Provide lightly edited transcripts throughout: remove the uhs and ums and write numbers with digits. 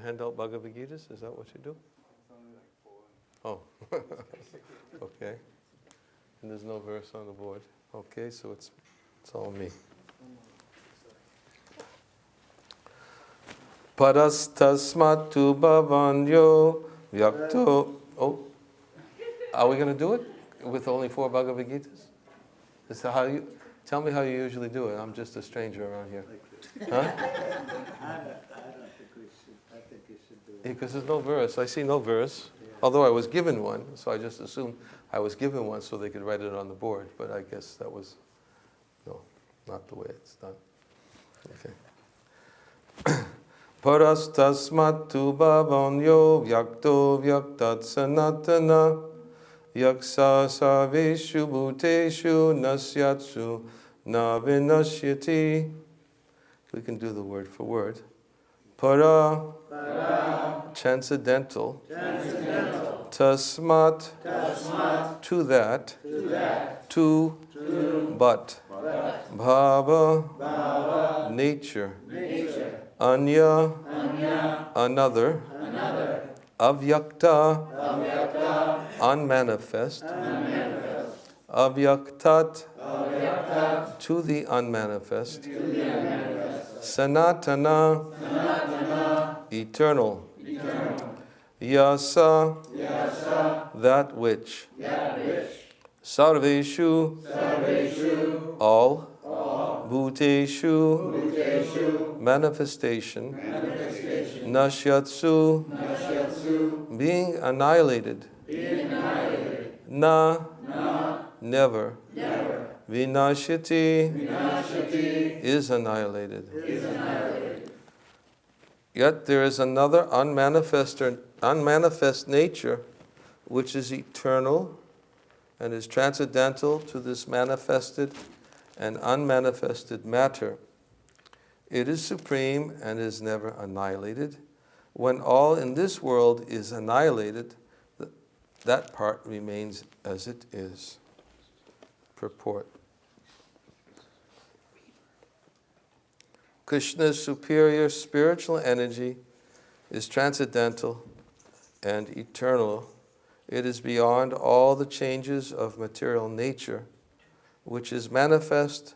hand out Bhagavad Gitas? Is that what you do? It's only like 4. Oh, okay. And there's no verse on the board. Okay, so it's all me. Tasmāt bhavanyo vyakto. Oh, are we going to do it with only 4 Bhagavad Gitas? Is that how you? Tell me how you usually do it. I'm just a stranger around here. Huh? I don't think we should. I think you should do it. Because there's no verse. I see no verse. Although I was given one, so I just assumed I was given one so they could write it on the board. But I guess that was, no, not the way it's done. Okay. Tasmāt bhavanyo vyakto vyaktāt sanātanaḥ yaksa sarveṣu bhūteṣu naśyatsu na vinaśyati. We can do the word for word. Paraḥ, transcendental. Tasmāt, to that. To, but. Bhāva, nature. Anyaḥ, another. Avyaktaḥ, unmanifest. Avyaktāt, to the unmanifest. Sanātanaḥ, eternal. Yasa, that which. Sarveṣu, all. Bhūteṣu, manifestation. Naśyatsu, being annihilated. Never. Vinaśyati, is annihilated. Yet there is another unmanifest nature which is eternal and is transcendental to this manifested and unmanifested matter. It is supreme and is never annihilated. When all in this world is annihilated, that part remains as it is. Purport. Krishna's superior spiritual energy is transcendental and eternal. It is beyond all the changes of material nature, which is manifest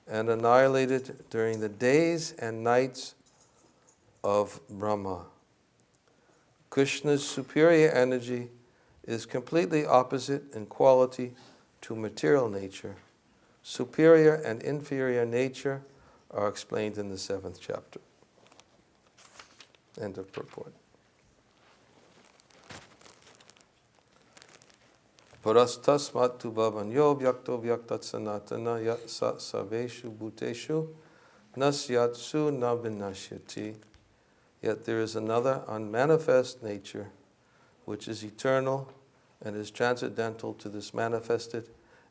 and annihilated during the days and nights of Brahma. Krishna's superior energy is completely opposite in quality to material nature. Superior and inferior nature are explained in the 7th chapter. End of purport. Tasmāt bhavanyo vyakto vyaktāt sanātanaḥ sarveṣu bhūteṣu naśyatsu na vinaśyati. Yet there is another unmanifest nature, which is eternal and is transcendental to this manifested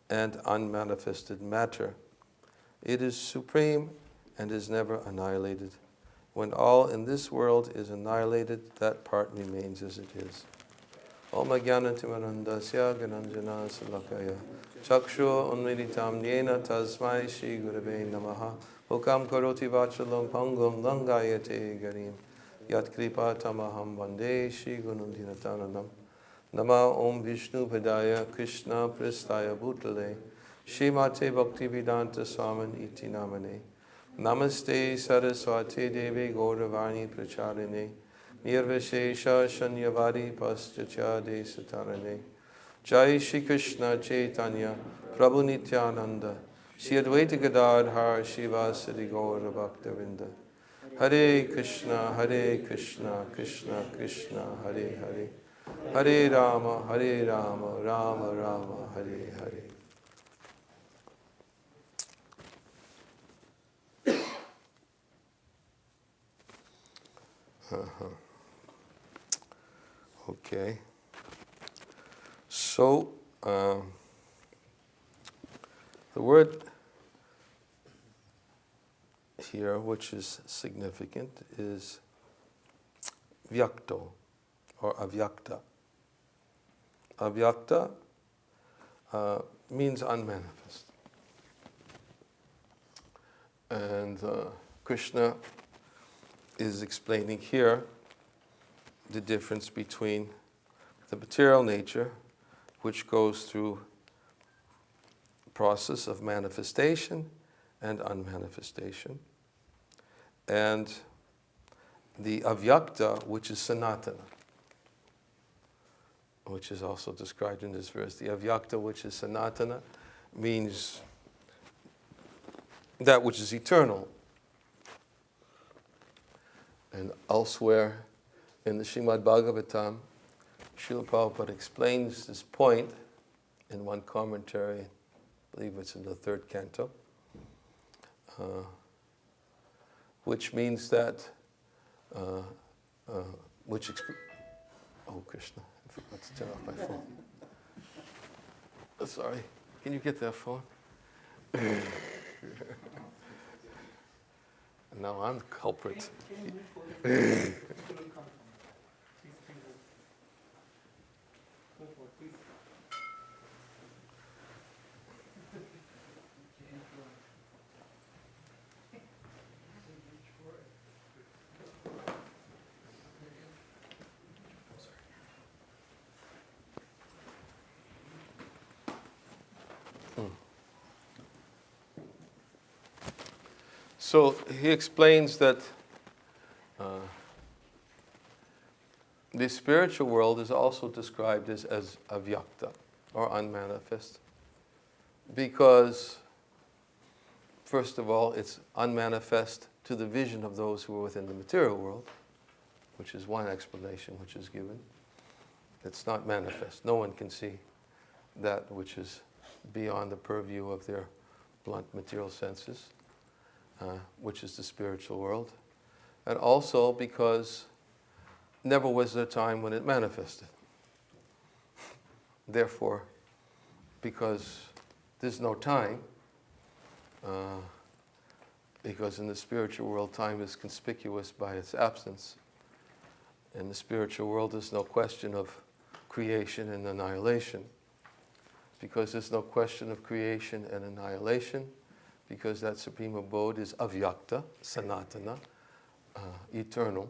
and unmanifested matter. It is supreme and is never annihilated. When all in this world is annihilated, that part remains as it is. Om Ajnana-timirandasya Gananjana Salakaya Chakshur Unmilitam Yena Tasmai Shri Gurave Namaha Hukam Karoti Vachalam Pangam Langayate Garim Yat Kripa Tamaham Vande Shri Gunundhinatananam Nama Om Vishnu Padaya Krishna Pristaya Bhutale Shrimate Bhaktivedanta Swamin Iti Namane Namaste Saraswati Devi Gauravani Pracharine Nirvishesha Shanyavari Paschatya Desatarane Jai Shri Krishna Chaitanya Prabhu Nityananda Shri Advaita Gadadhar Shivasadi Gaura Bhaktavinda Hare Krishna Krishna Krishna Hare Hare Hare Rama Rama Rama Hare Hare. Okay. So, the word here, which is significant, is vyakto or avyaktaḥ. Avyaktaḥ means unmanifest. And Krishna is explaining here the difference between the material nature, which goes through the process of manifestation and unmanifestation, and the avyakta, which is sanātanaḥ, which is also described in this verse. The avyakta, which is sanātanaḥ, means that which is eternal. And elsewhere in the Śrīmad Bhagavatam, Srila Prabhupada explains this point in one commentary, I believe it's in the 3rd canto, which means that, oh Krishna, I forgot to turn off my phone. Sorry, can you get that phone? Now I'm the culprit. So he explains that the spiritual world is also described as avyakta, or unmanifest, because, first of all, it's unmanifest to the vision of those who are within the material world, which is one explanation which is given. It's not manifest. No one can see that which is beyond the purview of their blunt material senses. Which is the spiritual world, and also because never was there a time when it manifested. Therefore, because there's no time, because in the spiritual world time is conspicuous by its absence. In the spiritual world there's no question of creation and annihilation. Because there's no question of creation and annihilation, because that supreme abode is avyakta, sanātanaḥ, eternal.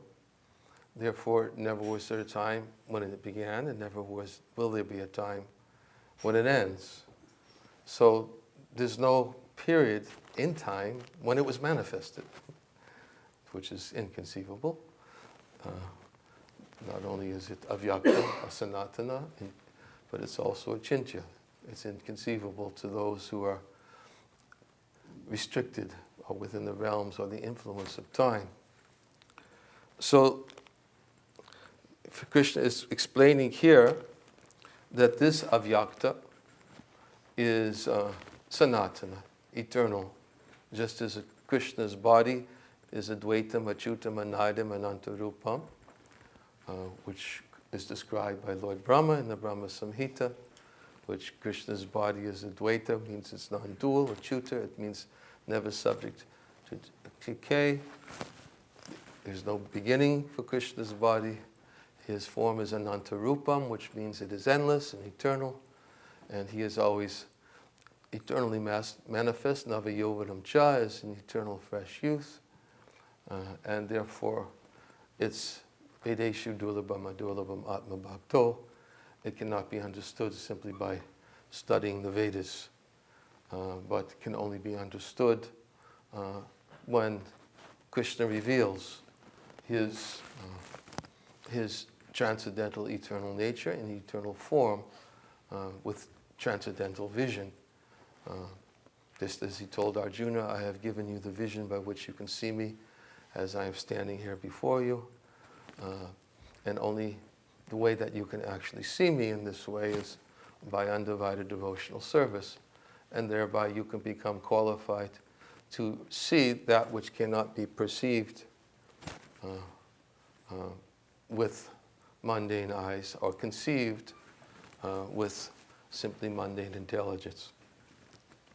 Therefore, never was there a time when it began, and never will there be a time when it ends. So there's no period in time when it was manifested, which is inconceivable. Not only is it avyakta, sanātanaḥ, but it's also achintya. It's inconceivable to those who are restricted or within the realms or the influence of time. So Krishna is explaining here that this avyakta is sanātanaḥ, eternal, just as Krishna's body is advaitam, achyutam, anidam, anantarupam, which is described by Lord Brahma in the Brahma Samhita, which Krishna's body is advaita, means it's non-dual, achyuta, it means never subject to decay. There's no beginning for Krishna's body. His form is anantarupam, which means it is endless and eternal, and he is always eternally manifest. Navayovanam cha is an eternal fresh youth, and therefore it's vedeshu durlabham adurlabham atma bhakto. It cannot be understood simply by studying the Vedas, but can only be understood when Krishna reveals his transcendental eternal nature in eternal form with transcendental vision. Just as he told Arjuna, I have given you the vision by which you can see me as I am standing here before you, and only the way that you can actually see me in this way is by undivided devotional service, and thereby you can become qualified to see that which cannot be perceived with mundane eyes or conceived with simply mundane intelligence.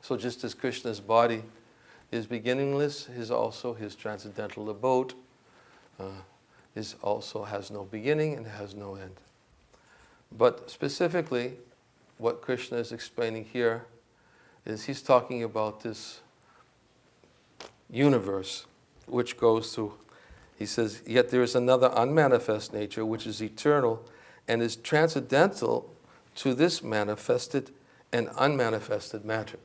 So just as Krishna's body is beginningless, his transcendental abode also has no beginning and has no end. But specifically, what Krishna is explaining here is he's talking about this universe which goes through He says, yet there is another unmanifest nature which is eternal and is transcendental to this manifested and unmanifested matter.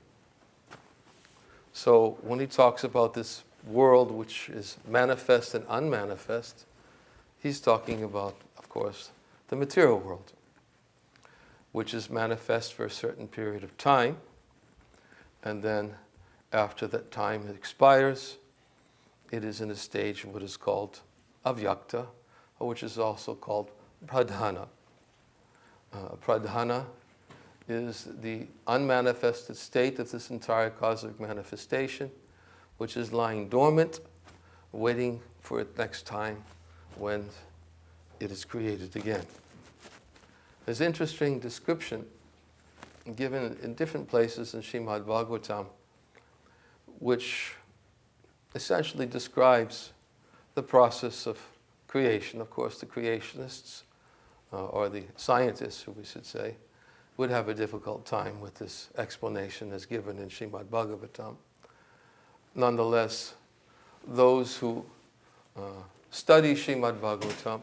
So when he talks about this world which is manifest and unmanifest, he's talking about, of course, the material world, which is manifest for a certain period of time, and then after that time expires, it is in a stage of what is called avyaktaḥ, or which is also called pradhana. Pradhana is the unmanifested state of this entire cosmic manifestation, which is lying dormant, waiting for its next time when it is created again. There's an interesting description given in different places in Srimad Bhagavatam, which essentially describes the process of creation. Of course, the creationists, or the scientists, who we should say, would have a difficult time with this explanation as given in Srimad Bhagavatam. Nonetheless, those who study Srimad Bhagavatam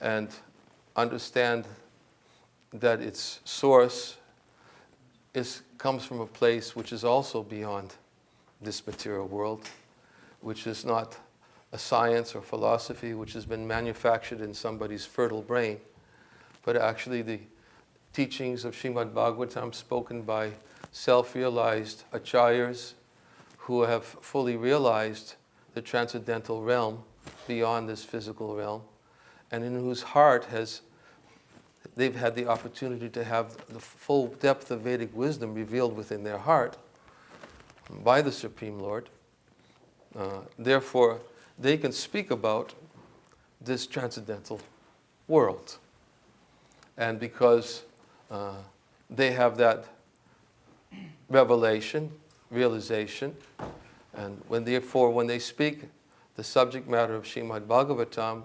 and understand that its source comes from a place which is also beyond this material world, which is not a science or philosophy which has been manufactured in somebody's fertile brain, but actually the teachings of Srimad Bhagavatam spoken by self-realized acharyas who have fully realized the transcendental realm beyond this physical realm, and in whose heart they've had the opportunity to have the full depth of Vedic wisdom revealed within their heart by the Supreme Lord. Therefore, they can speak about this transcendental world. And because they have that realization, and when they speak the subject matter of Srimad Bhagavatam,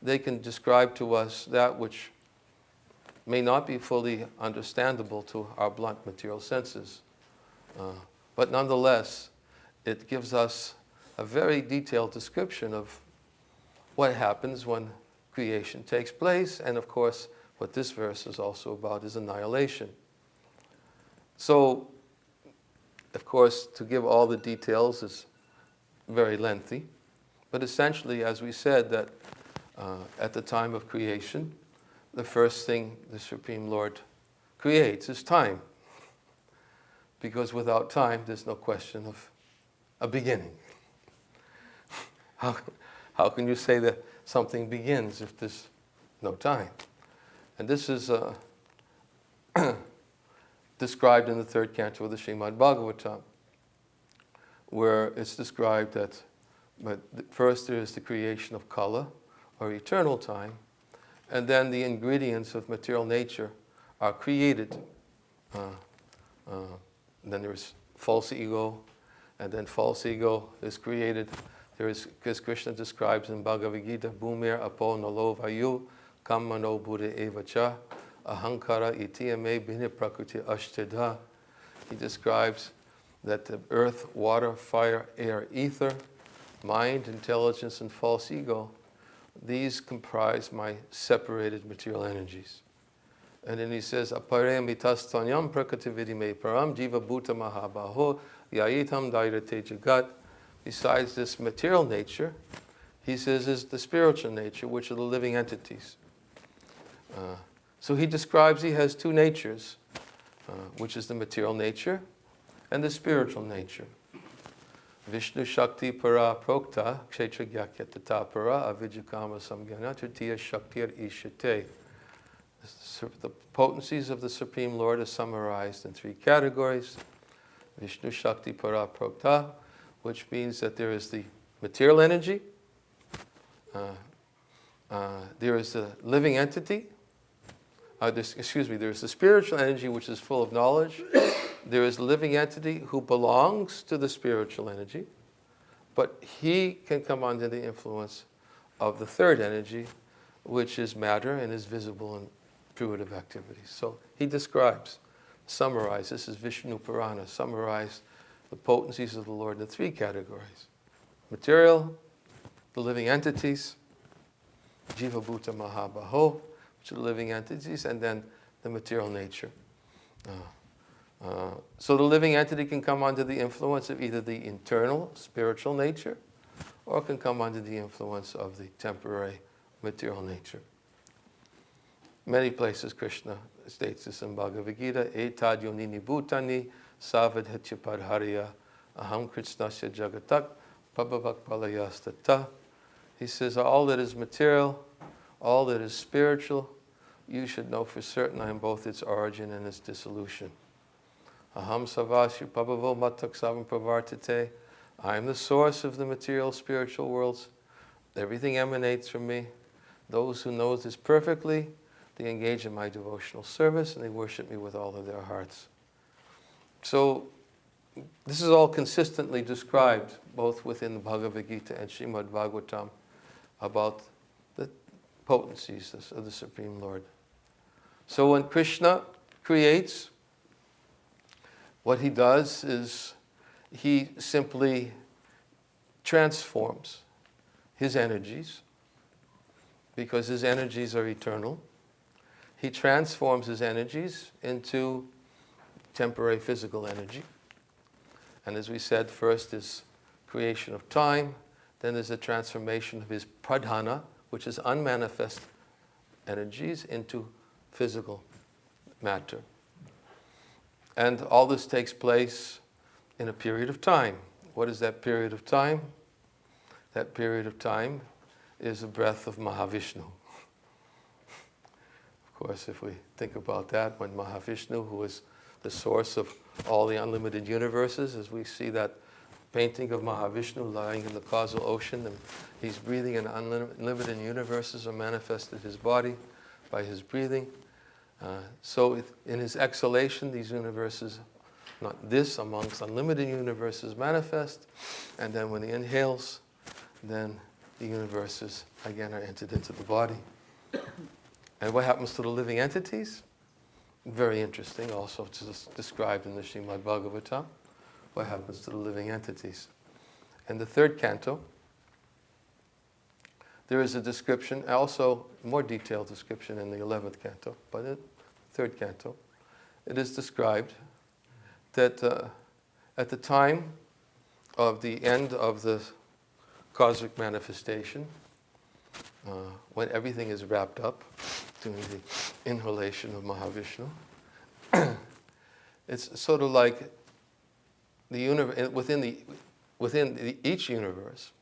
they can describe to us that which may not be fully understandable to our blunt material senses. But nonetheless, it gives us a very detailed description of what happens when creation takes place, and of course, what this verse is also about is annihilation. So, of course, to give all the details is very lengthy, but essentially, as we said, that at the time of creation, the first thing the Supreme Lord creates is time. Because without time, there's no question of a beginning. How can you say that something begins if there's no time? And this is described in the third canto of the Srimad Bhagavatam, where it's described that first there is the creation of kala, or eternal time, and then the ingredients of material nature are created. Then there's false ego, and then false ego is created. There is, as Krishna describes in Bhagavad Gita, Bhumir apo nalo vayu kammano buddha evacha ahankara itiyame bhina prakriti ashtedha. He describes that the earth, water, fire, air, ether, mind, intelligence, and false ego, these comprise my separated material energies. And then he says, Aparem itastanyam prakatividime param jiva bhuta mahabhaho yayitam dairate jagat. Besides this material nature, he says, is the spiritual nature, which are the living entities. So he describes he has two natures, which is the material nature and the spiritual nature. Vishnu Shakti para prokta kshetra gyakyatata para avijakama samgyana tritiya shaktir ishate. The potencies of the Supreme Lord are summarized in three categories. Vishnu Shakti para prokta, which means that there is the material energy, there is the living entity, there is the spiritual energy which is full of knowledge. There is the living entity who belongs to the spiritual energy, but he can come under the influence of the third energy, which is matter and is visible in fruitive activities. So he summarizes, this is Vishnu Purana, summarized the potencies of the Lord in three categories: material, the living entities, jiva bhuta mahabhaho, which are the living entities, and then the material nature. So the living entity can come under the influence of either the internal spiritual nature, or can come under the influence of the temporary material nature. Many places Krishna states this in Bhagavad Gita, etad yonini bhutani savadhetya padharya aham kritsnasya jagatak pabhavak palayastata. He says, all that is material, all that is spiritual, you should know for certain I am both its origin and its dissolution. Aham sarveṣu pabhavo matak savam pravartate. I am the source of the material spiritual worlds. Everything emanates from me. Those who know this perfectly, they engage in my devotional service and they worship me with all of their hearts. So this is all consistently described both within the Bhagavad Gita and Srimad Bhagavatam about the potencies of the Supreme Lord. So when Krishna creates, what he does is he simply transforms his energies, because his energies are eternal. He transforms his energies into temporary physical energy. And as we said, first is creation of time, then there's a transformation of his pradhana, which is unmanifest energies, into physical matter. And all this takes place in a period of time. What is that period of time? That period of time is a breath of Mahavishnu. Of course, if we think about that, when Mahavishnu, who is the source of all the unlimited universes, as we see that painting of Mahavishnu lying in the causal ocean, and he's breathing, and unlimited universes are manifested his body by his breathing. So in his exhalation, these universes, not this, amongst unlimited universes manifest, and then when he inhales, then the universes again are entered into the body. And what happens to the living entities? Very interesting, also described in the Srimad Bhagavatam. What happens to the living entities? In the third canto, there is a description, also more detailed description in the 11th canto, but in the third canto, it is described that at the time of the end of the cosmic manifestation, when everything is wrapped up, doing the inhalation of Mahavishnu, it's sort of like the universe, within each universe,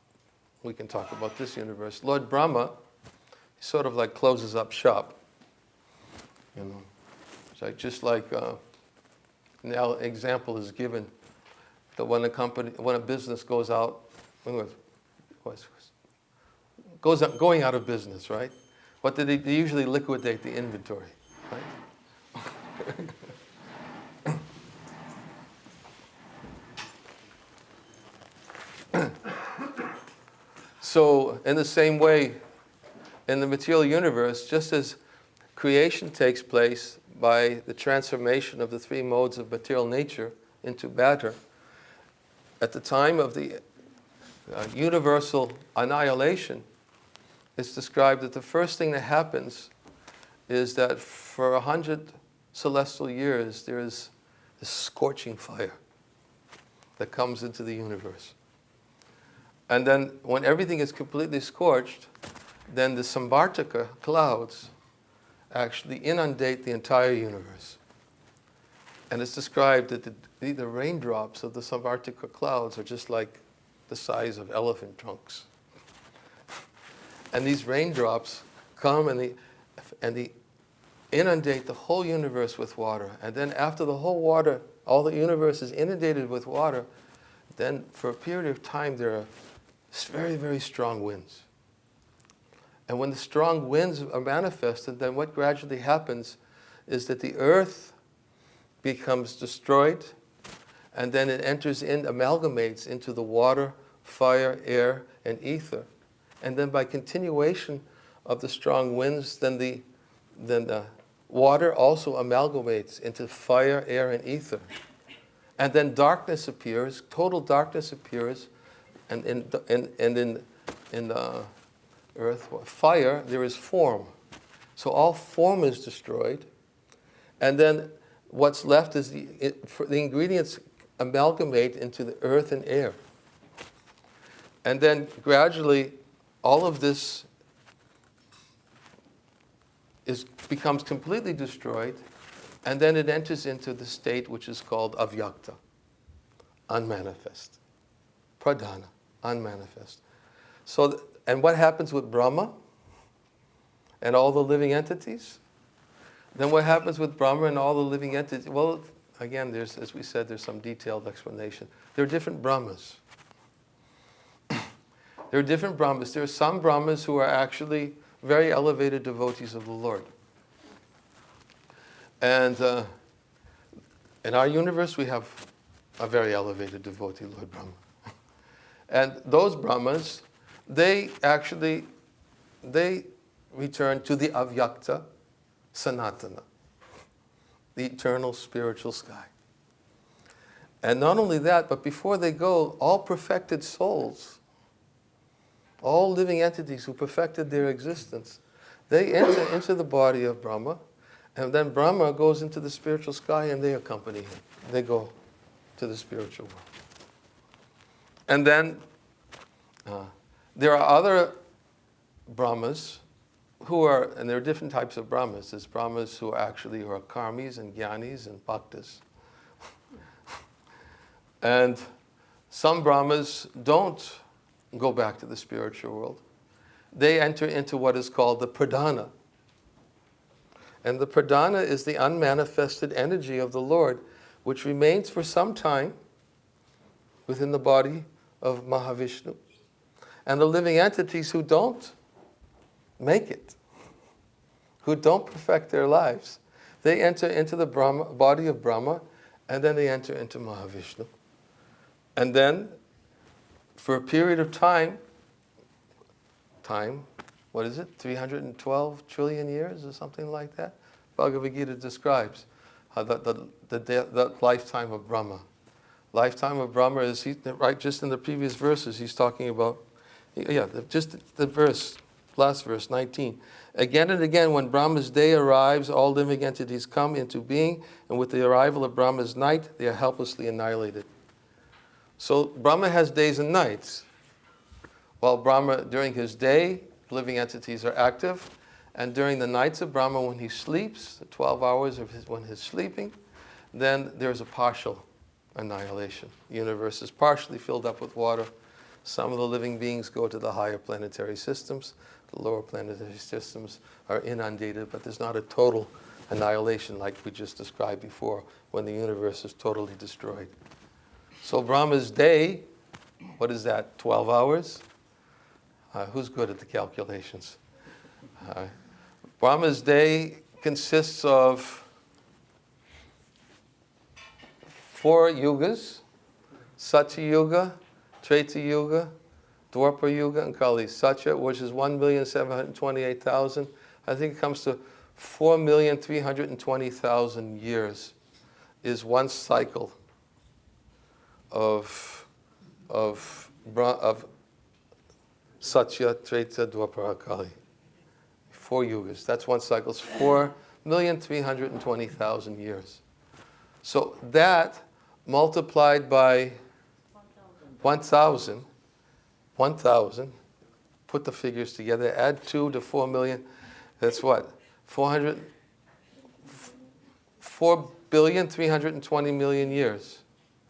we can talk about this universe, Lord Brahma sort of like closes up shop. You know, it's like just like now example is given that when a business goes out, going out of business, right? What do they usually liquidate the inventory, right? So in the same way, in the material universe, just as creation takes place by the transformation of the three modes of material nature into matter, at the time of the universal annihilation, it's described that the first thing that happens is that for 100 celestial years there is a scorching fire that comes into the universe. And then when everything is completely scorched, then the Samvartaka clouds actually inundate the entire universe. And it's described that the raindrops of the Samvartaka clouds are just like the size of elephant trunks. And these raindrops come and they inundate the whole universe with water. And then after the whole water, all the universe is inundated with water, then for a period of time there are very, very strong winds. And when the strong winds are manifested, then what gradually happens is that the earth becomes destroyed, and then it amalgamates into the water, fire, air, and ether. And then by continuation of the strong winds, then the water also amalgamates into fire, air, and ether. And then darkness appears, total darkness appears, And in the earth, fire, there is form. So all form is destroyed. And then what's left is the ingredients amalgamate into the earth and air. And then gradually, all of this becomes completely destroyed, and then it enters into the state which is called avyaktaḥ, unmanifest. Pradhana, unmanifest. So, and what happens with Brahma and all the living entities? Then what happens with Brahma and all the living entities? Well, again, as we said, there's some detailed explanation. There are different Brahmas. There are different Brahmas. There are some Brahmas who are actually very elevated devotees of the Lord. And in our universe, we have a very elevated devotee, Lord Brahma. And those Brahmas, they return to the avyaktaḥ, sanātanaḥ, the eternal spiritual sky. And not only that, but before they go, all perfected souls, all living entities who perfected their existence, they enter into the body of Brahma, and then Brahma goes into the spiritual sky and they accompany him. They go to the spiritual world. And then there are other Brahmas and there are different types of Brahmas. There's Brahmas who are karmis and jnanis and bhaktas. And some Brahmas don't go back to the spiritual world. They enter into what is called the pradhana. And the pradhana is the unmanifested energy of the Lord, which remains for some time within the body of Mahavishnu. And the living entities who don't make it, who don't perfect their lives, they enter into the body of Brahma, and then they enter into Mahavishnu. And then, for a period of time, what is it, 312 trillion years or something like that? Bhagavad Gita describes the lifetime of Brahma. Lifetime of Brahma is, right, just in the previous verses, he's talking about, just the last verse, 19. Again and again, when Brahma's day arrives, all living entities come into being, and with the arrival of Brahma's night, they are helplessly annihilated. So Brahma has days and nights. While Brahma, during his day, living entities are active, and during the nights of Brahma, when he sleeps, the 12 hours when he's sleeping, then there's a partial annihilation. The universe is partially filled up with water. Some of the living beings go to the higher planetary systems. The lower planetary systems are inundated, but there's not a total annihilation like we just described before, when the universe is totally destroyed. So Brahma's day, what is that, 12 hours? Who's good at the calculations? Brahma's day consists of 4 yugas: Satya Yuga, Treta Yuga, Dwapara Yuga, and Kali. Satya, which is 1,728,000. I think it comes to 4,320,000 years is one cycle of Satya, Treta, Dwapara, Kali. 4 yugas. That's one cycle. It's 4,320,000 years. So that multiplied by 1,000, put the figures together, add 2 to 4 million, that's what? 4,320,000,000 years,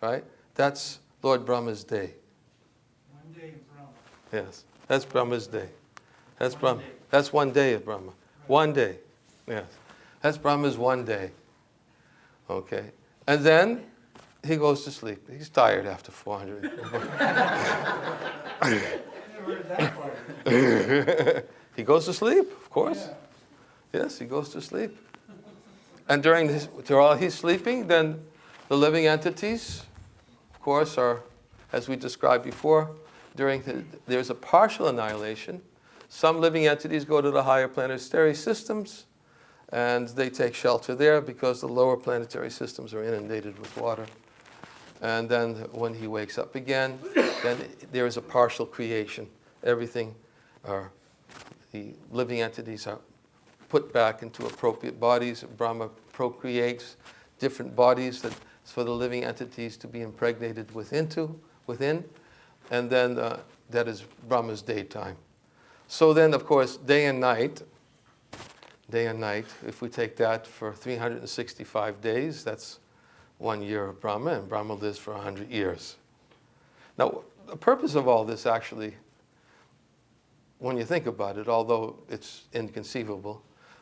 right? That's Lord Brahma's day. One day in Brahma. Yes, that's Brahma's day. That's Brahma. That's one day of Brahma. One day, yes. That's Brahma's one day. Okay. And then he goes to sleep. He's tired after 400. He goes to sleep, of course. Yeah. Yes, he goes to sleep. And while he's sleeping, then the living entities, of course, are, as we described before, there's a partial annihilation. Some living entities go to the higher planetary systems, and they take shelter there because the lower planetary systems are inundated with water. And then when he wakes up again, then there is a partial creation. Everything, the living entities are put back into appropriate bodies. Brahma procreates different bodies that for the living entities to be impregnated within. And then that is Brahma's daytime. So then, of course, day and night, if we take that for 365 days, that's 1 year of Brahma, and Brahma lives for 100 years. Now, the purpose of all this actually, when you think about it, although it's inconceivable,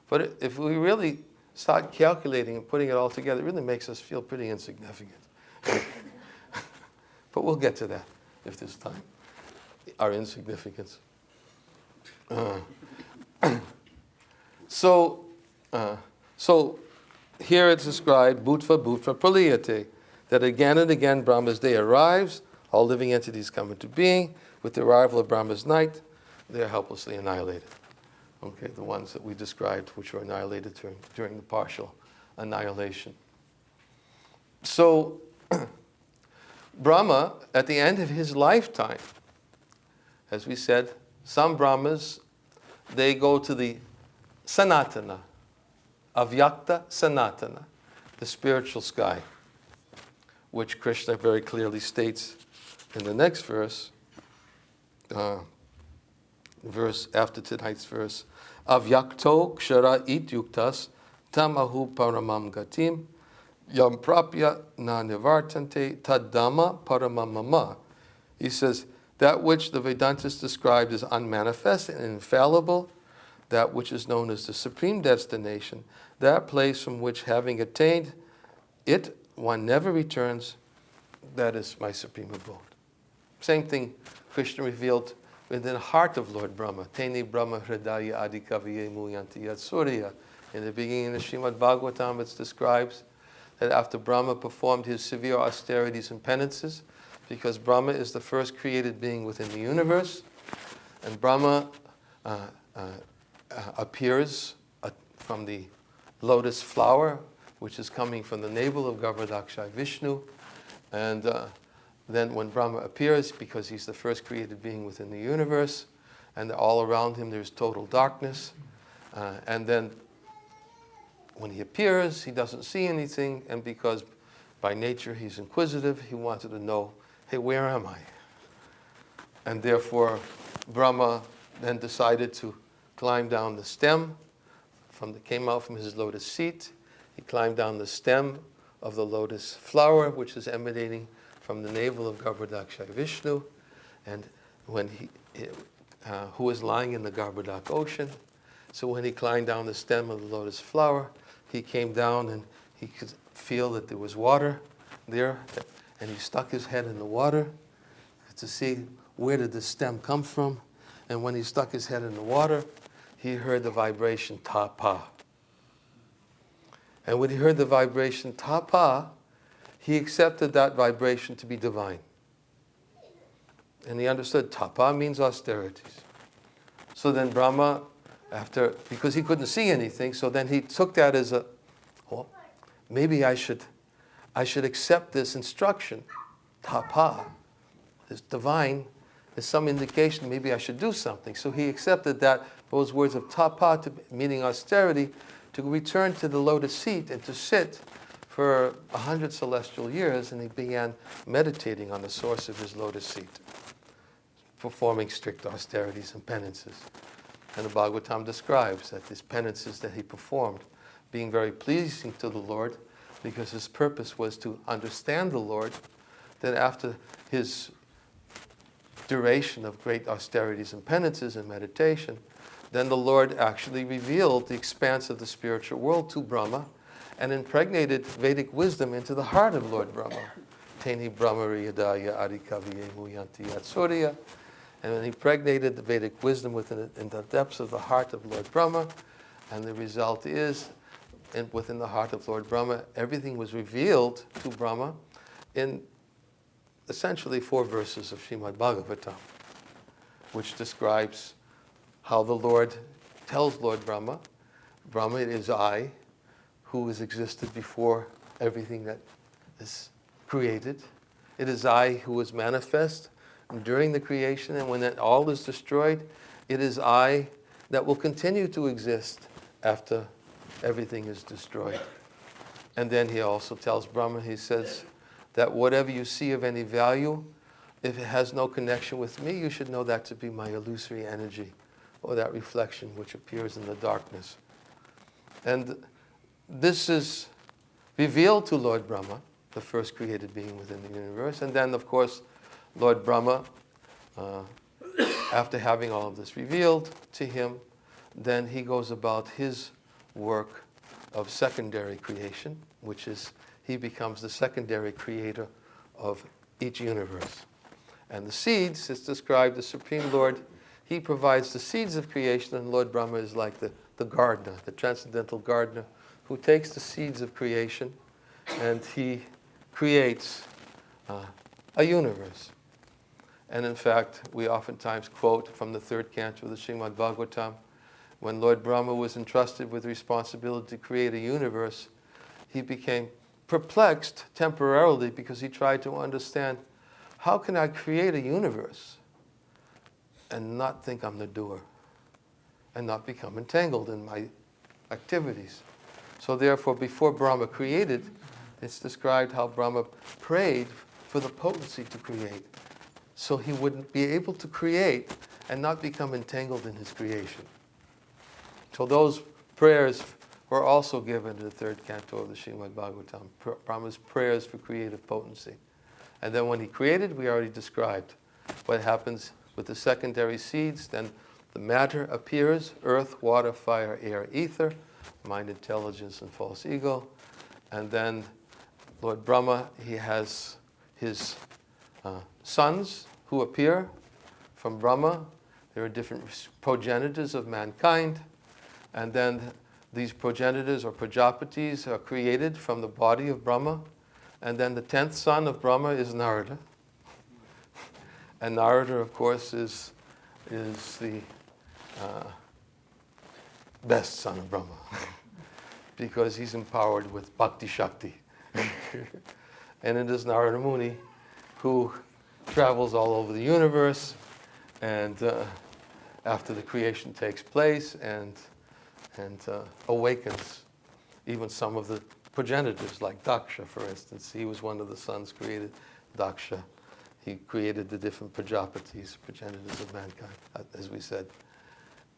but if we really start calculating and putting it all together, it really makes us feel pretty insignificant. But we'll get to that if there's time, our insignificance. So here it's described, bhutva praliyate, that again and again Brahma's day arrives, all living entities come into being. With the arrival of Brahma's night, they are helplessly annihilated. Okay, the ones that we described, which were annihilated during the partial annihilation. So Brahma, at the end of his lifetime, as we said, some Brahmas, they go to the sanātanaḥ, avyaktaḥ sanātanaḥ, the spiritual sky, which Krishna very clearly states in the next verse, verse after tonight's verse, avyakto kshara ityuktas tamahu paramam gatim yam prapya na nivartante tadama paramamama. He says, that which the Vedantas described as unmanifest and infallible, that which is known as the supreme destination, that place from which, having attained it, one never returns, that is my supreme abode. Same thing Krishna revealed within the heart of Lord Brahma. Teni Brahma Hridaya Adikaviye Muyanti Yatsurya. In the beginning of Srimad Bhagavatam, it describes that after Brahma performed his severe austerities and penances, because Brahma is the first created being within the universe, and Brahma appears from the lotus flower, which is coming from the navel of Garbhodakshai Vishnu, and then when Brahma appears, because he's the first created being within the universe, and all around him there's total darkness, and then when he appears, he doesn't see anything, and because by nature he's inquisitive, he wanted to know, hey, where am I? And therefore, Brahma then decided to climb down the stem, came out from his lotus seat. He climbed down the stem of the lotus flower, which is emanating from the navel of Garbhodakshai Vishnu, and when who was lying in the Garbhodak ocean. So when he climbed down the stem of the lotus flower, he came down and he could feel that there was water there, and he stuck his head in the water to see where did the stem come from. And when he stuck his head in the water, he heard the vibration tapa. And when he heard the vibration tapa, he accepted that vibration to be divine. And he understood tapa means austerities. So then Brahma, because he couldn't see anything, so then he took that as maybe I should accept this instruction. Tapa is divine, is some indication maybe I should do something. So he accepted those words of tapa, meaning austerity, to return to the lotus seat and to sit for 100 celestial years, and he began meditating on the source of his lotus seat, performing strict austerities and penances. And the Bhagavatam describes that these penances that he performed, being very pleasing to the Lord, because his purpose was to understand the Lord, then after his duration of great austerities and penances and meditation, then the Lord actually revealed the expanse of the spiritual world to Brahma and impregnated Vedic wisdom into the heart of Lord Brahma. Teni Brahma Riyadaya Adikaviye Muyanti Yatsurya. And then he impregnated the Vedic wisdom in the depths of the heart of Lord Brahma, and the result is, within the heart of Lord Brahma, everything was revealed to Brahma in essentially 4 verses of Srimad Bhagavatam, which describes how the Lord tells Lord Brahma, Brahma, it is I who has existed before everything that is created, It is I who is manifest during the creation, and when all is destroyed, it is I that will continue to exist after everything is destroyed. And then he also tells Brahma, he says that whatever you see of any value, if it has no connection with me, you should know that to be my illusory energy, or that reflection which appears in the darkness. And this is revealed to Lord Brahma, the first created being within the universe. And then, of course, Lord Brahma, after having all of this revealed to him, then he goes about his work of secondary creation, which is he becomes the secondary creator of each universe. And the seeds, it's described, the Supreme Lord, he provides the seeds of creation, and Lord Brahma is like the gardener, the transcendental gardener, who takes the seeds of creation and he creates a universe. And in fact, we oftentimes quote from the third canto of the Srimad Bhagavatam, when Lord Brahma was entrusted with responsibility to create a universe, he became perplexed temporarily because he tried to understand, how can I create a universe and not think I'm the doer and not become entangled in my activities? So therefore, before Brahma created, it's described how Brahma prayed for the potency to create, so he would be able to create and not become entangled in his creation. So those prayers were also given in the third canto of the Srimad Bhagavatam, Brahma's prayers for creative potency. And then when he created, we already described what happens with the secondary seeds. Then the matter appears: earth, water, fire, air, ether, mind, intelligence, and false ego. And then Lord Brahma, he has his sons who appear from Brahma. There are different progenitors of mankind. And then these progenitors or prajapatis are created from the body of Brahma. And then the 10th son of Brahma is Narada. And Narada, of course, is the best son of Brahma because he's empowered with bhakti shakti. And it is Narada Muni who travels all over the universe, and after the creation takes place, and awakens even some of the progenitors, like Daksha, for instance. He was one of the sons created, Daksha. He created the different prajapatis, progenitors of mankind, as we said.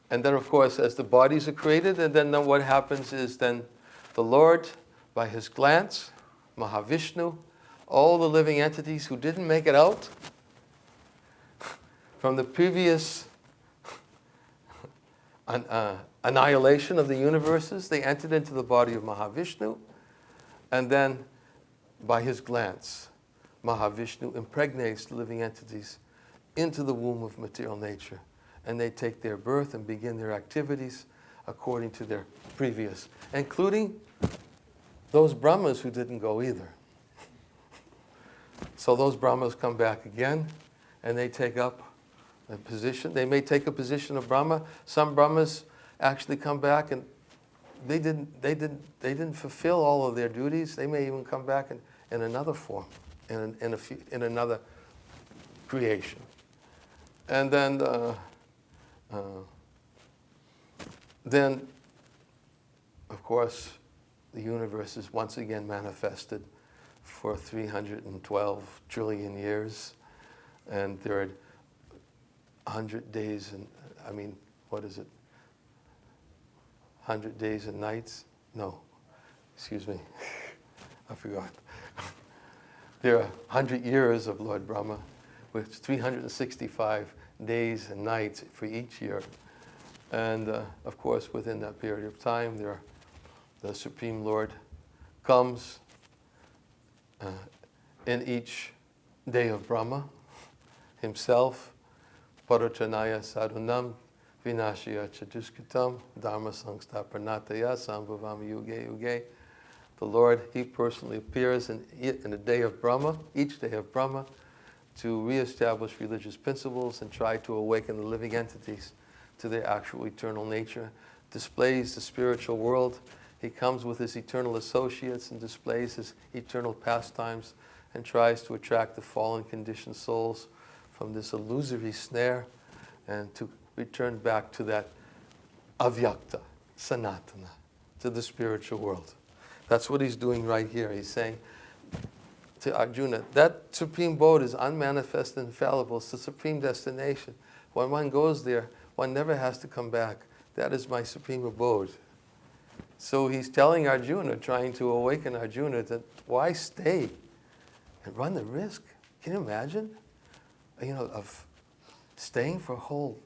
And then, of course, as the bodies are created, and then what happens is then the Lord, by his glance, Mahavishnu, all the living entities who didn't make it out from the previous annihilation of the universes, they entered into the body of Mahavishnu, and then by his glance, Mahavishnu impregnates the living entities into the womb of material nature, and they take their birth and begin their activities according to their previous, including those Brahmas who didn't go either. So those Brahmas come back again, and they take up a position. They may take a position of Brahma. Some Brahmas actually come back and they didn't fulfill all of their duties. They may even come back in another form, in another creation. And then of course, the universe is once again manifested for 312 trillion years, and there are 100 days and, 100 days and nights? No, excuse me, I forgot. There are 100 years of Lord Brahma, with 365 days and nights for each year. And of course, within that period of time, the Supreme Lord comes in each day of Brahma himself, Parachanaya sadhunam, vinaśyati chatuskratam, dharma sangsthapanataya sambhavam yuge yuge. The Lord, he personally appears in the day of Brahma, each day of Brahma, to reestablish religious principles and try to awaken the living entities to their actual eternal nature, displays the spiritual world. He comes with his eternal associates and displays his eternal pastimes and tries to attract the fallen conditioned souls from this illusory snare and to return back to that avyaktaḥ, sanātanaḥ, to the spiritual world. That's what he's doing right here. He's saying to Arjuna, that supreme abode is unmanifest and infallible. It's the supreme destination. When one goes there, one never has to come back. That is my supreme abode. So he's telling Arjuna, trying to awaken Arjuna, that why stay and run the risk? Can you imagine, of staying for a whole,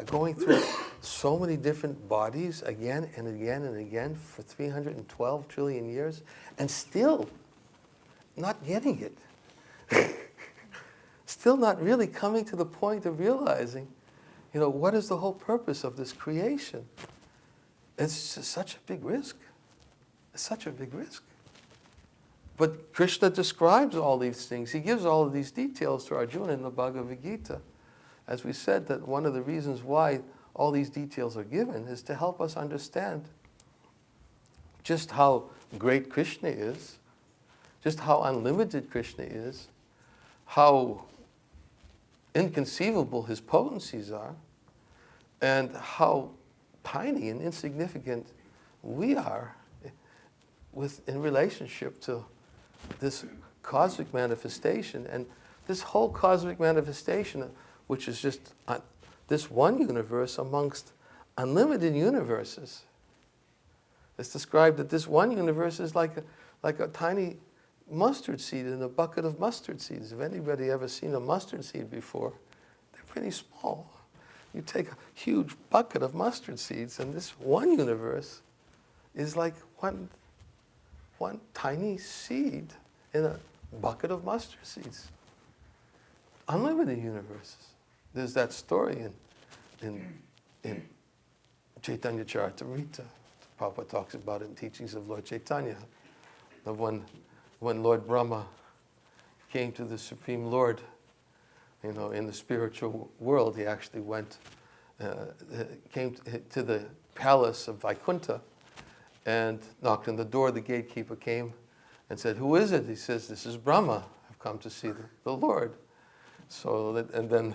going through so many different bodies again and again and again for 312 trillion years and still not getting it. Still not really coming to the point of realizing, what is the whole purpose of this creation? It's just such a big risk. It's such a big risk. But Krishna describes all these things. He gives all of these details to Arjuna in the Bhagavad Gita. As we said, that one of the reasons why all these details are given is to help us understand just how great Krishna is, just how unlimited Krishna is, how inconceivable his potencies are, and how tiny and insignificant we are in relationship to this cosmic manifestation. And this whole cosmic manifestation, which is just this one universe amongst unlimited universes. It's described that this one universe is like a tiny mustard seed in a bucket of mustard seeds. If anybody ever seen a mustard seed before, they're pretty small. You take a huge bucket of mustard seeds, and this one universe is like one tiny seed in a bucket of mustard seeds. Unlimited universes. There's that story in Chaitanya Charitamrita. Prabhupada talks about it in teachings of Lord Chaitanya, of when Lord Brahma came to the Supreme Lord, in the spiritual world. He actually came to the palace of Vaikuntha and knocked on the door. The gatekeeper came and said, "Who is it?" He says, "This is Brahma. I've come to see the Lord." And then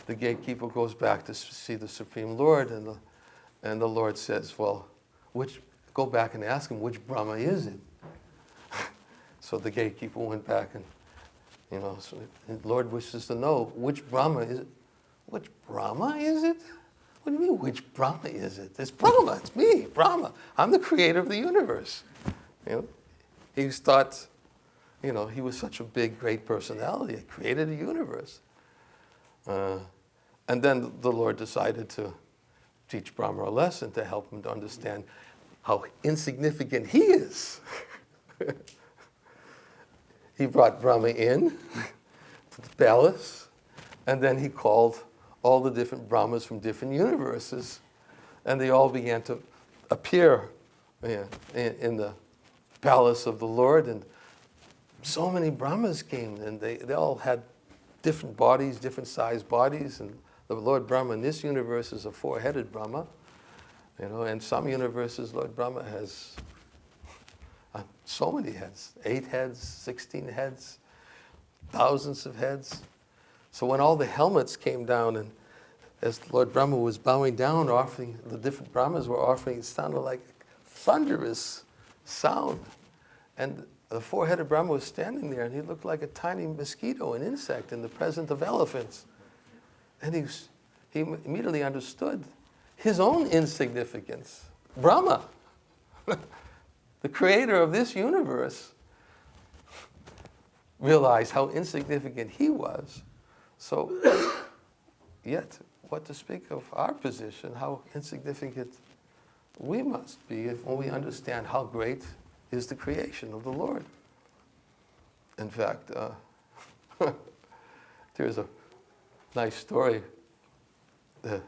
the gatekeeper goes back to see the Supreme Lord, and the Lord says, "Well, go back and ask him, which Brahma is it?" So the gatekeeper went back and, so the Lord wishes to know, which Brahma is it? Which Brahma is it? What do you mean, which Brahma is it? It's Brahma, it's me, Brahma. I'm the creator of the universe. He thought, he was such a big, great personality. He created a universe. And then the Lord decided to teach Brahma a lesson to help him to understand how insignificant he is. He brought Brahma in to the palace, and then he called all the different Brahmas from different universes, and they all began to appear in the palace of the Lord, and so many Brahmas came, and they all had different bodies, different sized bodies, and the Lord Brahma in this universe is a four-headed Brahma, and some universes Lord Brahma has so many heads, 8 heads, 16 heads, thousands of heads. So when all the helmets came down, and as Lord Brahma was bowing down, offering, the different Brahmas were offering, it sounded like thunderous sound. And the four-headed Brahma was standing there, and he looked like a tiny mosquito, an insect in the presence of elephants. And he immediately understood his own insignificance. Brahma, the creator of this universe, realized how insignificant he was. So, yet, what to speak of our position, how insignificant we must be when we understand how great is the creation of the Lord. In fact, there's a nice story. I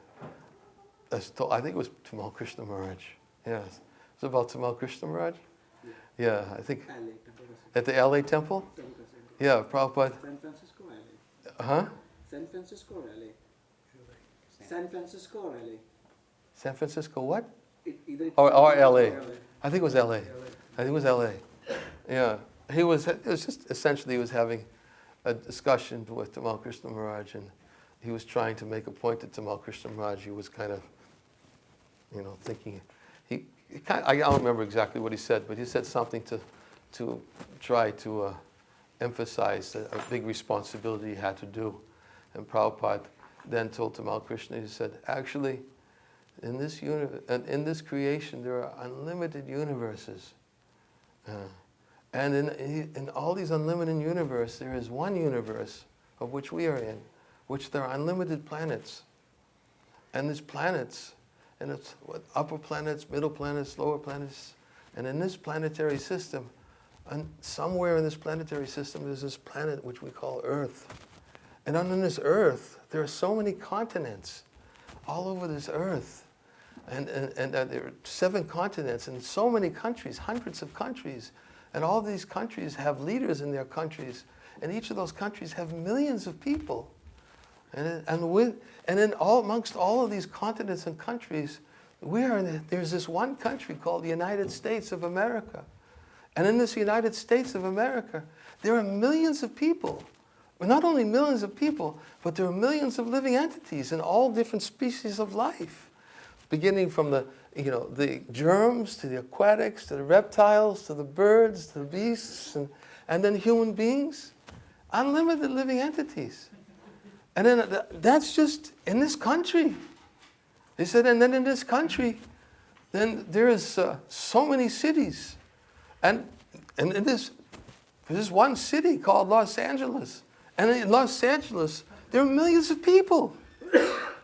think it was Tamal Krishna Maharaj. Yes. It's about Tamal Krishna Maharaj? Yeah, I think. At the LA Temple? Yeah, Prabhupada. San Francisco, LA. Huh? San Francisco, LA. San Francisco, LA. San Francisco what? Either Or LA. LA. I think it was LA. I think it was LA. Yeah. it was just essentially he was having a discussion with Tamal Krishna Maharaj, and he was trying to make a point to Tamal Krishna Maharaj. He was kind of, thinking, I don't remember exactly what he said, but he said something to try to emphasize a big responsibility he had to do. And Prabhupada then told Tamal Krishna, he said, actually, in this creation there are unlimited universes. And in all these unlimited universes, there is one universe of which we are in, which there are unlimited planets. And these planets, and it's upper planets, middle planets, lower planets, and in this planetary system, and somewhere in this planetary system, there's this planet which we call Earth. And on this Earth, there are so many continents all over this Earth. And there are 7 continents and so many countries, hundreds of countries. And all these countries have leaders in their countries. And each of those countries have millions of people. And amongst all of these continents and countries, there's this one country called the United States of America. And in this United States of America, there are millions of people. Well, not only millions of people, but there are millions of living entities in all different species of life. Beginning from the germs, to the aquatics, to the reptiles, to the birds, to the beasts, and then human beings. Unlimited living entities. And then that's just in this country. They said, and then in this country, then there is so many cities. And in this one city called Los Angeles. And in Los Angeles, there are millions of people.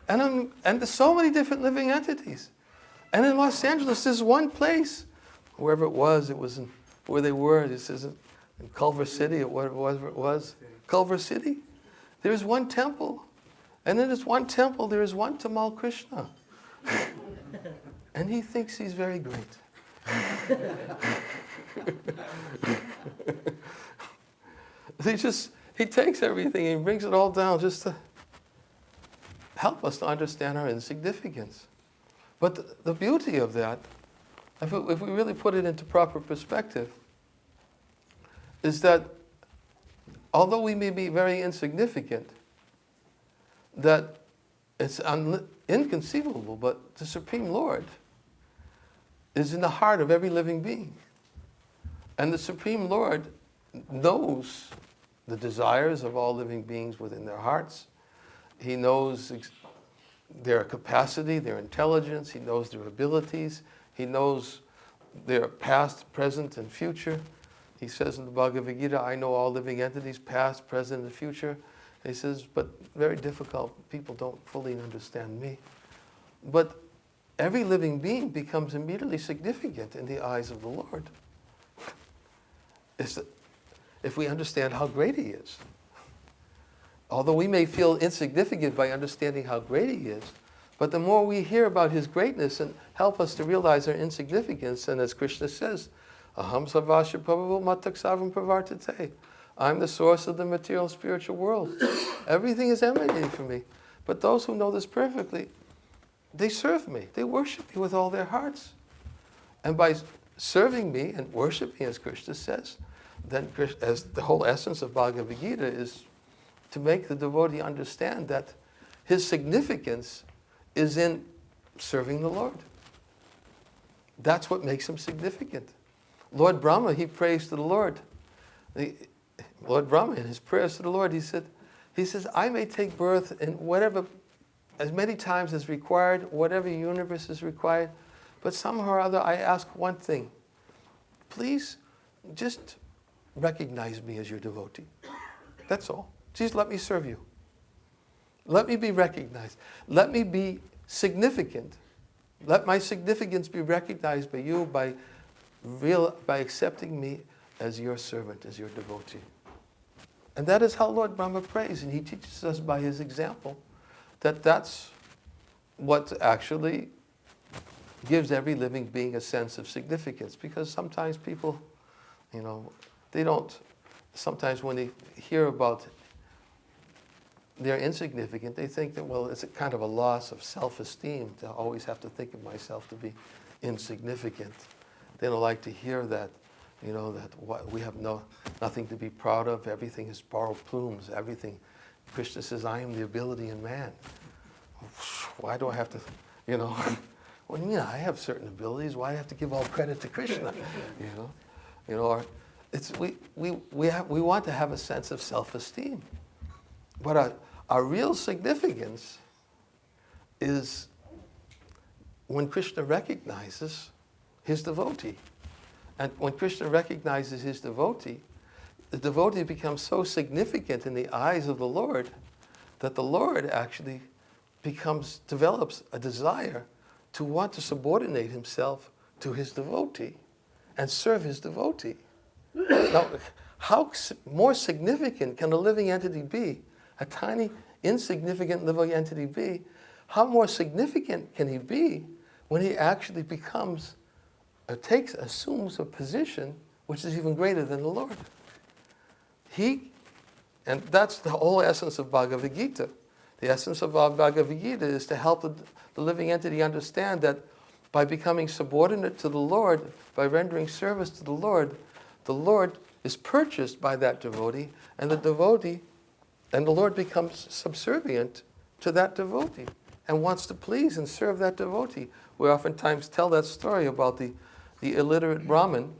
And there's so many different living entities. And in Los Angeles, there's one place, wherever it was in, where they were, this isn't in Culver City or whatever it was, Culver City. There's one temple. And in this one temple, there is one Tamal Krishna. And he thinks he's very great. He takes everything and he brings it all down just to help us to understand our insignificance. But the beauty of that, if we really put it into proper perspective, is that although we may be very insignificant, that it's inconceivable, but the Supreme Lord is in the heart of every living being. And the Supreme Lord knows the desires of all living beings within their hearts. He knows their capacity, their intelligence. He knows their abilities. He knows their past, present, and future. He says in the Bhagavad Gita, I know all living entities, past, present, and future. He says, but very difficult. People don't fully understand me. But every living being becomes immediately significant in the eyes of the Lord. If we understand how great He is. Although we may feel insignificant by understanding how great He is, but the more we hear about His greatness and help us to realize our insignificance, and as Krishna says, Aham sarveṣu prabhavo mataksavam pravartate. I'm the source of the material spiritual world. Everything is emanating from me. But those who know this perfectly, they serve me. They worship me with all their hearts. And by serving me and worshiping, as Krishna says, then as the whole essence of Bhagavad Gita is to make the devotee understand that his significance is in serving the Lord. That's what makes him significant. Lord Brahma, he prays to the Lord. Lord Brahma, in his prayers to the Lord, he says, I may take birth in whatever, as many times as required, whatever universe is required, but somehow or other I ask one thing. Please, just recognize me as your devotee. That's all. Just let me serve you. Let me be recognized. Let me be significant. Let my significance be recognized by you by accepting me as your servant, as your devotee. And that is how Lord Brahma prays, and he teaches us by his example that that's what actually gives every living being a sense of significance. Because sometimes people, they don't, sometimes when they hear about they're insignificant, they think that, well, it's a kind of a loss of self-esteem to always have to think of myself to be insignificant. They don't like to hear that. that we have nothing to be proud of, everything is borrowed plumes, everything. Krishna says, I am the ability in man. Why do I have to, what do you mean? I have certain abilities, why do I have to give all credit to Krishna? Or we want to have a sense of self-esteem. But our real significance is when Krishna recognizes his devotee. And when Krishna recognizes his devotee, the devotee becomes so significant in the eyes of the Lord that the Lord actually develops a desire to want to subordinate himself to his devotee and serve his devotee. Now, how more significant can a living entity be? A tiny, insignificant living entity be? How more significant can he be when he actually assumes a position which is even greater than the Lord? And that's the whole essence of Bhagavad Gita. The essence of Bhagavad Gita is to help the living entity understand that by becoming subordinate to the Lord, by rendering service to the Lord is purchased by that devotee, and the Lord becomes subservient to that devotee and wants to please and serve that devotee. We oftentimes tell that story about the illiterate Brahmin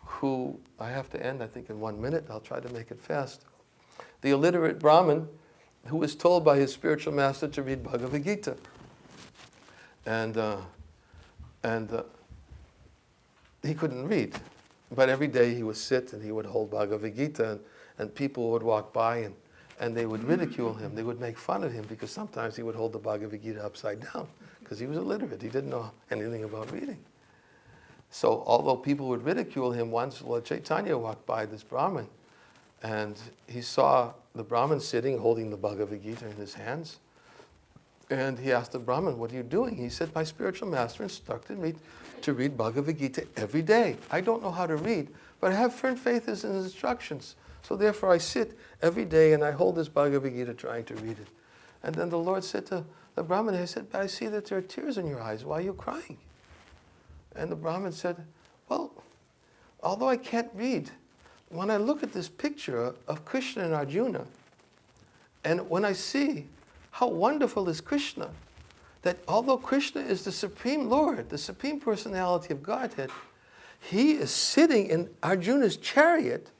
who, I have to end, I think, in 1 minute. I'll try to make it fast. The illiterate Brahmin who was told by his spiritual master to read Bhagavad Gita. And he couldn't read. But every day he would sit and he would hold Bhagavad Gita, and people would walk by and they would ridicule him. They would make fun of him because sometimes he would hold the Bhagavad Gita upside down because he was illiterate. He didn't know anything about reading. So although people would ridicule him, once Lord Chaitanya walked by this Brahmin, and he saw the Brahmin sitting holding the Bhagavad Gita in his hands. And he asked the Brahmin, what are you doing? He said, my spiritual master instructed me to read Bhagavad Gita every day. I don't know how to read, but I have firm faith in his instructions. So therefore I sit every day and I hold this Bhagavad Gita trying to read it. And then the Lord said to the Brahmin, he said, I see that there are tears in your eyes. Why are you crying? And the Brahmin said, well, although I can't read, when I look at this picture of Krishna and Arjuna, and when I see how wonderful is Krishna, that although Krishna is the Supreme Lord, the Supreme Personality of Godhead, he is sitting in Arjuna's chariot,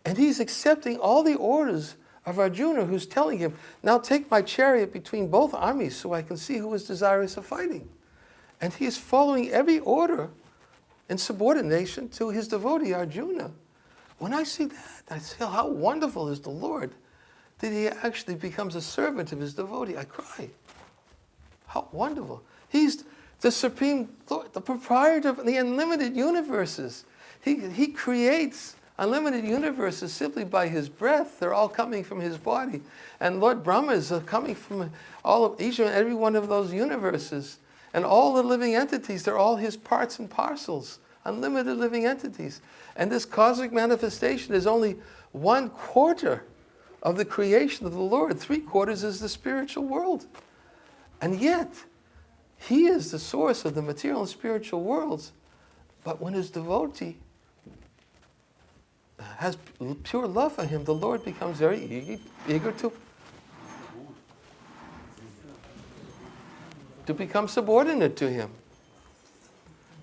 and he's accepting all the orders of Arjuna, who's telling him, now take my chariot between both armies so I can see who is desirous of fighting. And he is following every order in subordination to his devotee Arjuna. When I see that, I say, how wonderful is the Lord that he actually becomes a servant of his devotee. I cry. How wonderful. He's the Supreme Lord, the proprietor of the unlimited universes. He creates unlimited universes simply by his breath. They're all coming from his body. And Lord Brahma is coming from each and every one of those universes. And all the living entities, they're all his parts and parcels. Unlimited living entities. And this cosmic manifestation is only 1/4 of the creation of the Lord. 3/4 is the spiritual world. And yet, he is the source of the material and spiritual worlds. But when his devotee has pure love for him, the Lord becomes very eager to become subordinate to him.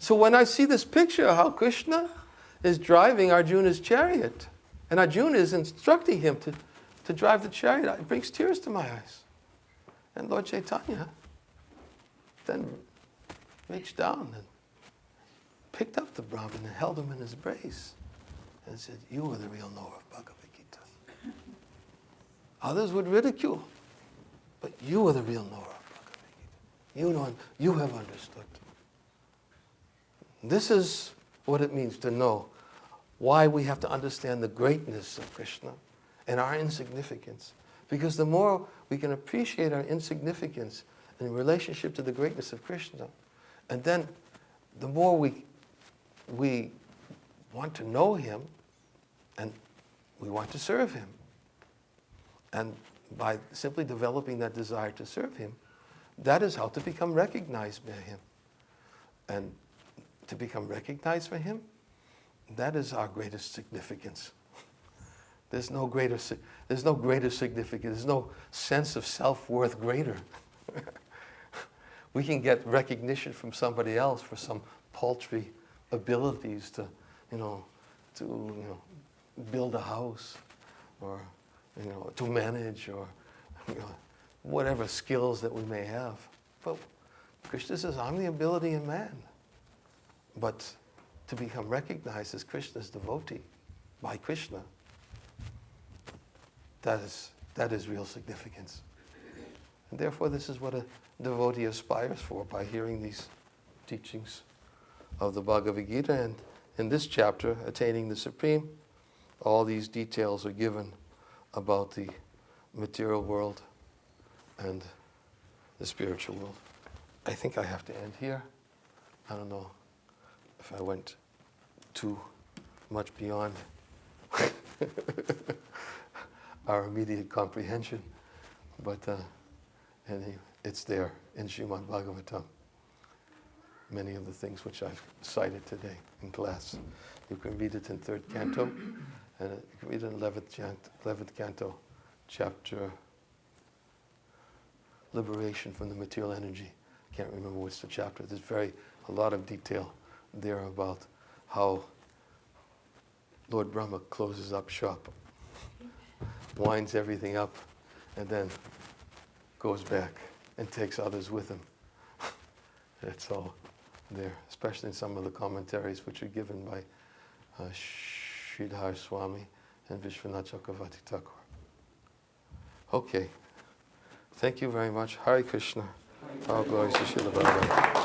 So when I see this picture of how Krishna is driving Arjuna's chariot, and Arjuna is instructing him to drive the chariot, it brings tears to my eyes. And Lord Chaitanya then reached down and picked up the Brahmin and held him in his embrace and said, you are the real knower of Bhagavad Gita. Others would ridicule, but you are the real knower of Bhagavad Gita. You have understood. This is what it means to know why we have to understand the greatness of Krishna and our insignificance. Because the more we can appreciate our insignificance in relationship to the greatness of Krishna, and then the more we want to know him and we want to serve him. And by simply developing that desire to serve him, that is how to become recognized by him. And to become recognized by him, that is our greatest significance. There's no greater significance. There's no sense of self-worth greater. We can get recognition from somebody else for some paltry abilities to build a house, or to manage, or whatever skills that we may have. But Krishna says, I'm the ability in man. But to become recognized as Krishna's devotee by Krishna, that is real significance. And therefore, this is what a devotee aspires for by hearing these teachings of the Bhagavad Gita. And in this chapter, Attaining the Supreme, all these details are given about the material world and the spiritual world. I think I have to end here. I don't know if I went too much beyond our immediate comprehension, but it's there in Srimad Bhagavatam. Many of the things which I've cited today in class. You can read it in 3rd canto, and you can read it in 11th canto, chapter Liberation from the Material Energy. I can't remember what's the chapter. There's a lot of detail there about how Lord Brahma closes up shop, winds everything up, and then goes back and takes others with him. It's all there, especially in some of the commentaries which are given by Sridhar Swami and Vishwanath Chakravarti Thakur. Okay. Thank you very much. Hare Krishna. All glories to Srila Bhagavad.